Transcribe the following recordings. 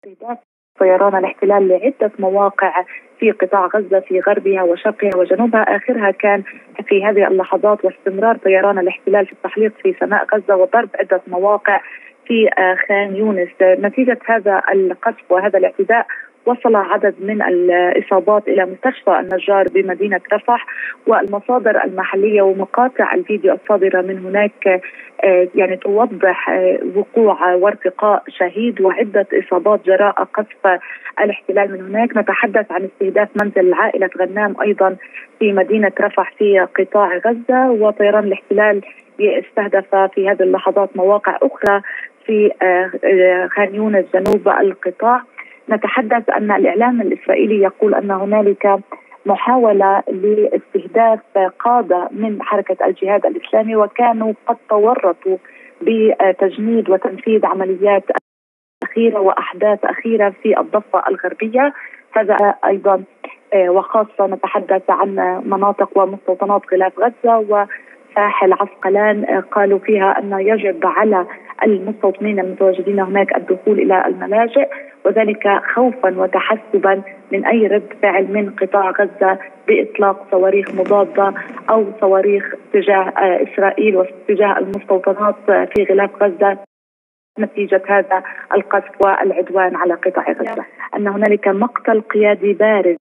استهداف طيران الاحتلال لعدة مواقع في قطاع غزة في غربها وشرقها وجنوبها، آخرها كان في هذه اللحظات واستمرار طيران الاحتلال في التحليق في سماء غزة وضرب عدة مواقع في خان يونس. نتيجة هذا القصف وهذا الاعتداء وصل عدد من الإصابات إلى مستشفى النجار بمدينة رفح، والمصادر المحلية ومقاطع الفيديو الصادرة من هناك يعني توضح وقوع وارتقاء شهيد وعدة إصابات جراء قصف الاحتلال من هناك. نتحدث عن استهداف منزل عائلة غنام أيضا في مدينة رفح في قطاع غزة، وطيران الاحتلال استهدف في هذه اللحظات مواقع أخرى في خان يونس جنوب القطاع. نتحدث أن الإعلام الإسرائيلي يقول أن هنالك محاولة لاستهداف قادة من حركة الجهاد الإسلامي، وكانوا قد تورطوا بتجنيد وتنفيذ عمليات أخيرة وأحداث أخيرة في الضفة الغربية. هذا أيضا وخاصة نتحدث عن مناطق ومستوطنات غلاف غزة وساحل عسقلان، قالوا فيها أن يجب على المستوطنين المتواجدين هناك الدخول إلى الملاجئ، وذلك خوفا وتحسبا من أي رد فعل من قطاع غزة بإطلاق صواريخ مضادة أو صواريخ تجاه إسرائيل وتجاه المستوطنات في غلاف غزة نتيجة هذا القصف والعدوان على قطاع غزة. أن هنالك مقتل قيادي بارز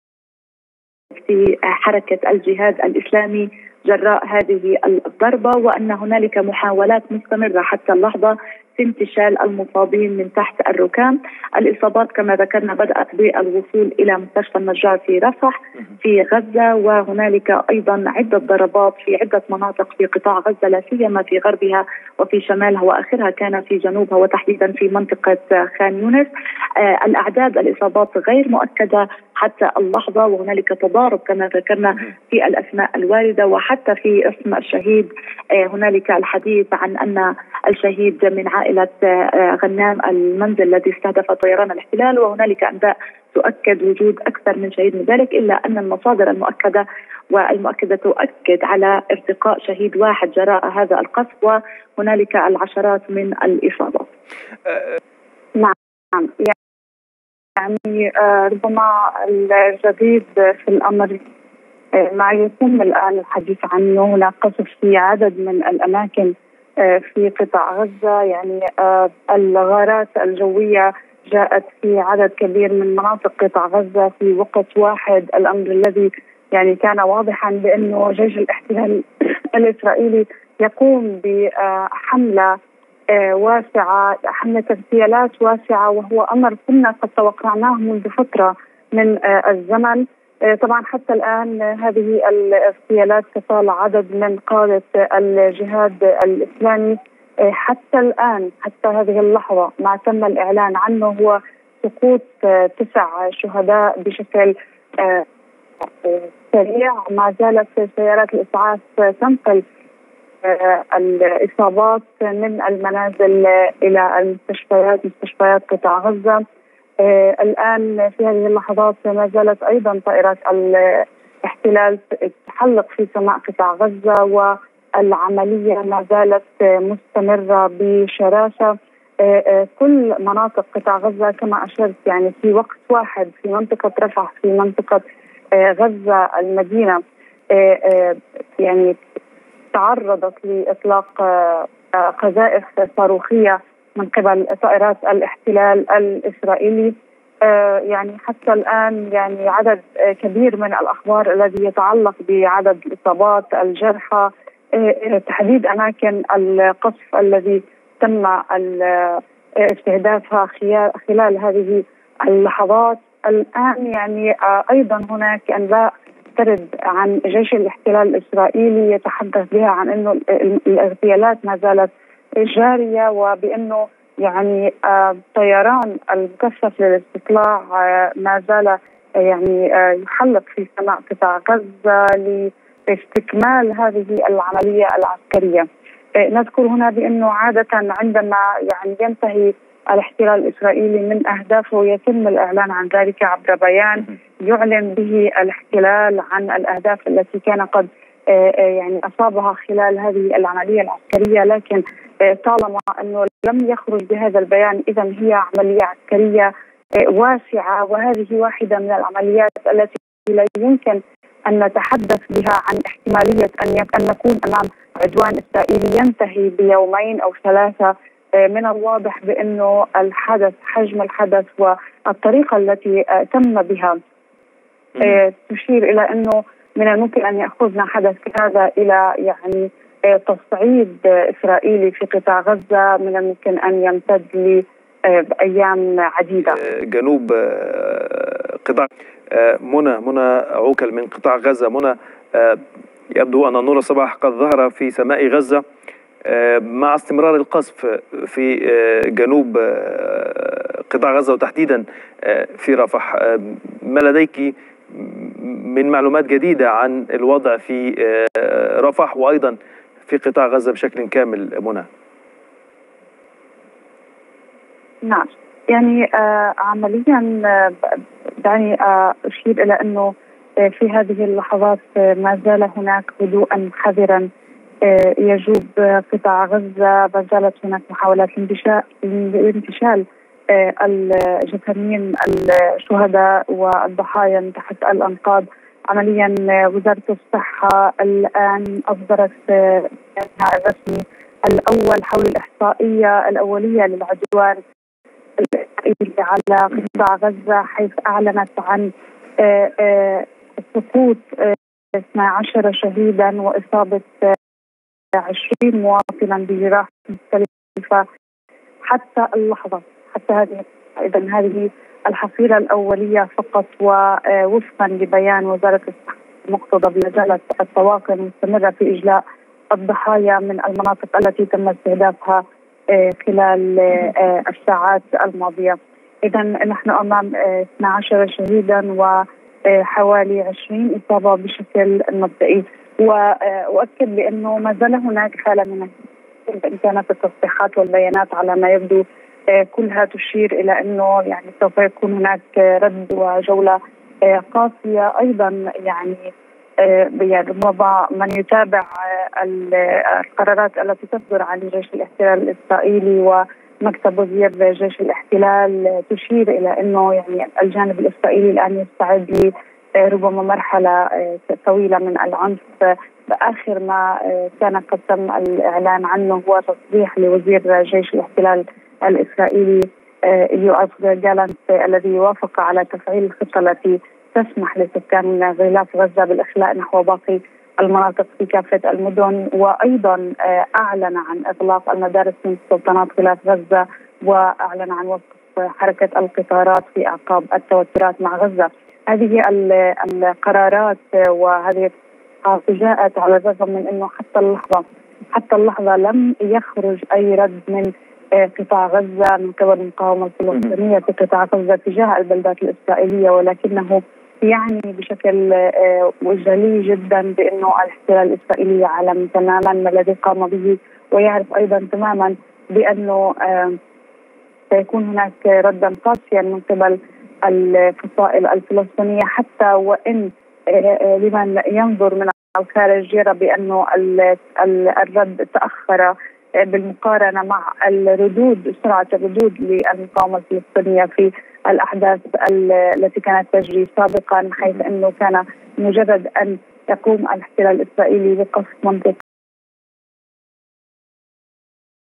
في حركة الجهاد الإسلامي جراء هذه الضربة، وأن هنالك محاولات مستمرة حتى اللحظة في انتشال المصابين من تحت الركام. الإصابات كما ذكرنا بدأت بالوصول إلى مستشفى النجار في رفح في غزة، وهنالك أيضا عدة ضربات في عدة مناطق في قطاع غزة لا سيما في غربها وفي شمالها، وآخرها كان في جنوبها وتحديدا في منطقة خان يونس. الأعداد الإصابات غير مؤكدة حتى اللحظة، وهنالك تضارب كما ذكرنا في الأسماء الواردة، وحتى في اسم الشهيد هنالك الحديث عن أن الشهيد من عائلة غنام المنزل الذي استهدف طيران الاحتلال، وهنالك أنباء تؤكد وجود أكثر من شهيد من ذلك، إلا أن المصادر المؤكدة تؤكد على ارتقاء شهيد واحد جراء هذا القصف، وهنالك العشرات من الإصابات. نعم، يعني ربما الجديد في الأمر ما يتم الآن الحديث عنه، هناك قصف في عدد من الأماكن في قطاع غزة. يعني الغارات الجوية جاءت في عدد كبير من مناطق قطاع غزة في وقت واحد، الأمر الذي يعني كان واضحا بأنه جيش الاحتلال الإسرائيلي يقوم بحملة واسعة، حملة اغتيالات واسعة، وهو أمر كنا قد توقعناه منذ فترة من الزمن. طبعا حتى الآن هذه الاغتيالات تطال عدد من قادة الجهاد الإسلامي. حتى الآن حتى هذه اللحظة ما تم الإعلان عنه هو سقوط 9 شهداء بشكل سريع. ما زالت سيارات الإسعاف تنقل الإصابات من المنازل إلى المستشفيات، مستشفيات قطاع غزة. الآن في هذه اللحظات ما زالت أيضا طائرات الاحتلال تحلق في سماء قطاع غزة، والعملية ما زالت مستمرة بشراسة. كل مناطق قطاع غزة كما أشرت يعني في وقت واحد في منطقة رفح، في منطقة غزة المدينة، يعني تعرضت لإطلاق قذائف صاروخية من قبل طائرات الاحتلال الإسرائيلي. يعني حتى الآن يعني عدد كبير من الأخبار الذي يتعلق بعدد الإصابات، الجرحى، تحديد أماكن القصف الذي تم استهدافها خلال هذه اللحظات. الآن يعني أيضا هناك أنباء ترد عن جيش الاحتلال الإسرائيلي يتحدث بها عن أنه الاغتيالات ما زالت جارية، وبأنه يعني طيران المكثف للاستطلاع ما زال يعني يحلق في سماء قطاع غزة لاستكمال هذه العملية العسكرية. نذكر هنا بأنه عادة عندما يعني ينتهي الاحتلال الإسرائيلي من أهدافه يتم الإعلان عن ذلك عبر بيان يعلن به الاحتلال عن الأهداف التي كان قد يعني أصابها خلال هذه العملية العسكرية، لكن طالما أنه لم يخرج بهذا البيان إذن هي عملية عسكرية واسعة، وهذه واحدة من العمليات التي لا يمكن أن نتحدث بها عن احتمالية أن نكون أمام عدوان إسرائيلي ينتهي بيومين أو ثلاثة. من الواضح بأنه الحدث، حجم الحدث والطريقة التي تم بها تشير إلى أنه من الممكن أن يأخذنا حدث هذا إلى يعني تصعيد إسرائيلي في قطاع غزة، من الممكن أن يمتد لأيام عديدة. جنوب قطاع منى عوكل من قطاع غزة. منى، يبدو أن نور الصباح قد ظهر في سماء غزة مع استمرار القصف في جنوب قطاع غزة وتحديدا في رفح. ما لديك من معلومات جديدة عن الوضع في رفح وأيضا في قطاع غزة بشكل كامل منى؟ نعم، يعني عمليا دعني أشير إلى أنه في هذه اللحظات ما زال هناك هدوءا حذرا يجوب قطاع غزة. ما زالت هناك محاولات لانتشال الجثامين الشهداء والضحايا من تحت الأنقاض. عمليا وزارة الصحة الآن أصدرت بيانها الرسمي الأول حول الإحصائية الأولية للعدوان على قطاع غزة، حيث أعلنت عن سقوط 12 شهيدا وإصابة 20 مواطنا بجراح مختلفة حتى اللحظة، حتى هذه الحصيلة الأولية فقط. ووفقا لبيان وزارة الصحة المقتضى لا زالت الطواقم مستمرة في إجلاء الضحايا من المناطق التي تم استهدافها خلال الساعات الماضية. إذا نحن أمام 12 شهيدا وحوالي 20 إصابة بشكل مبدئي. وأؤكد بأنه ما زال هناك حالة من بإمكانات التصريحات والبيانات على ما يبدو كلها تشير إلى أنه يعني سوف يكون هناك رد وجولة قاسية أيضا. يعني ربما من يتابع القرارات التي تصدر عن جيش الاحتلال الإسرائيلي ومكتب وزير جيش الاحتلال تشير إلى أنه يعني الجانب الإسرائيلي الآن يستعد لربما مرحلة طويلة من العنف. آخر ما كان قد تم الإعلان عنه هو تصريح لوزير جيش الاحتلال الإسرائيلي يوآف جالانت الذي وافق على تفعيل الخطة التي تسمح لسكان غلاف غزة بالإخلاء نحو باقي المناطق في كافة المدن. وأيضا أعلن عن إغلاق المدارس من سلطنات غلاف غزة، وأعلن عن وقف حركة القطارات في أعقاب التوترات مع غزة. هذه القرارات وهذه جاءت على الرغم من أنه حتى اللحظة لم يخرج أي رد من قطاع غزة من قبل المقاومة الفلسطينية في قطاع غزة تجاه البلدات الإسرائيلية، ولكنه يعني بشكل جلي جدا بأنه الاحتلال الإسرائيلي يعلم تماما ما الذي قام به، ويعرف أيضا تماما بأنه سيكون هناك ردا قاسيا من قبل الفصائل الفلسطينية، حتى وإن لمن ينظر من الخارج يرى بأنه الرد تأخر بالمقارنة مع سرعة الردود للمقاومة الفلسطينية في الأحداث التي كانت تجري سابقا، حيث أنه كان مجرد أن يقوم الاحتلال الإسرائيلي بقصف منطقة